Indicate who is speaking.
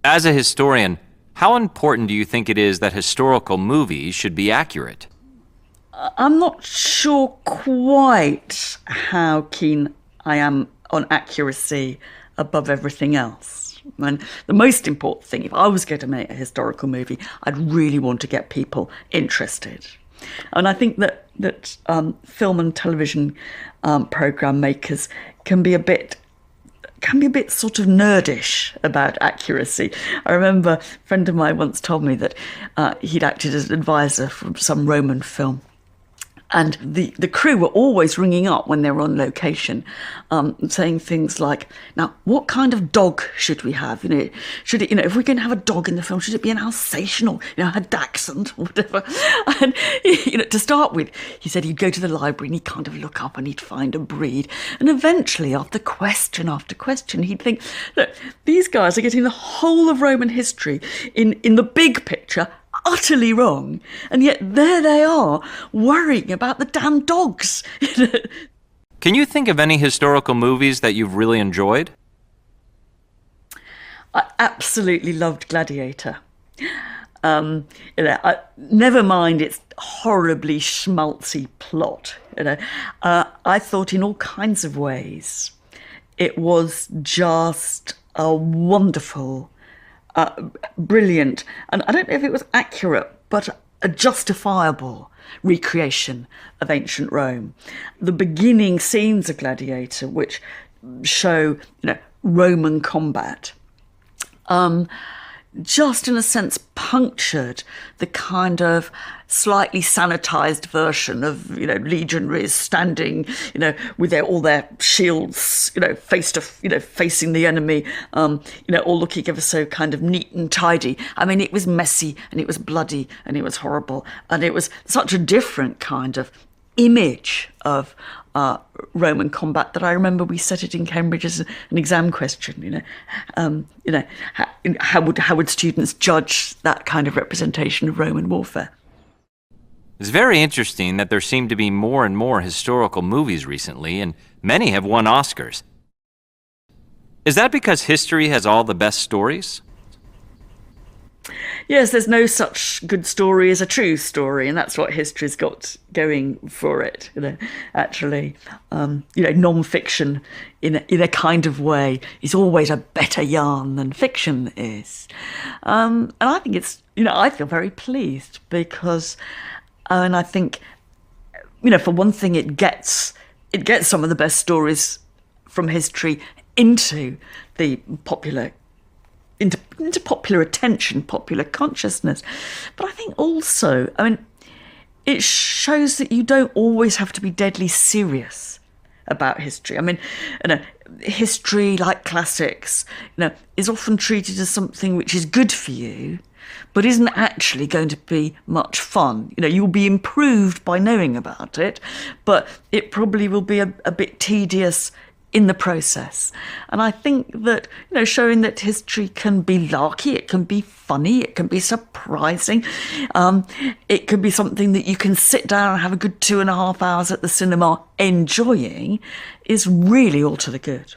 Speaker 1: As a historian, how important do you think it is that historical movies should be accurate?
Speaker 2: I'm not sure quite how keen I am on accuracy above everything else. And the most important thing, if I was going to make a historical movie, I'd really want to get people interested. And I think that film and television program makers can be a bit sort of nerdish about accuracy. I remember a friend of mine once told me that he'd acted as an advisor for some Roman film. And the crew were always ringing up when they were on location, saying things like, "Now, what kind of dog should we have? Should it, if we're going to have a dog in the film, should it be an Alsatian or, a Dachshund or whatever?" And, to start with, he said he'd go to the library and he'd kind of look up and he'd find a breed. And eventually, after question after question, he'd think, look, these guys are getting the whole of Roman history in the big picture utterly wrong, and yet there they are worrying about the damn dogs.
Speaker 1: Can you think of any historical movies that you've really enjoyed?
Speaker 2: I absolutely loved Gladiator. Never mind its horribly schmaltzy plot. I thought in all kinds of ways it was just a wonderful, brilliant, and I don't know if it was accurate, but a justifiable recreation of ancient Rome. The beginning scenes of Gladiator, which show, Roman combat, just in a sense punctured the kind of slightly sanitized version of, legionaries standing, with all their shields, facing the enemy, all looking ever so kind of neat and tidy. I mean, it was messy and it was bloody and it was horrible. And it was such a different kind of image of Roman combat that I remember we set it in Cambridge as an exam question. How would students judge that kind of representation of Roman warfare?
Speaker 1: It's very interesting that there seem to be more and more historical movies recently, and many have won Oscars. Is that because history has all the best stories?
Speaker 2: Yes, there's no such good story as a true story, and that's what history's got going for it. Actually, non-fiction, in a kind of way, is always a better yarn than fiction is. And I think it's, I feel very pleased because, and I think, for one thing, it gets some of the best stories from history into the popular attention, popular consciousness. But I think also, it shows that you don't always have to be deadly serious about history. History, like classics, is often treated as something which is good for you, but isn't actually going to be much fun. You'll be improved by knowing about it, but it probably will be a bit tedious in the process. And I think that, showing that history can be larky, it can be funny, it can be surprising, it can be something that you can sit down and have a good 2.5 hours at the cinema enjoying, is really all to the good.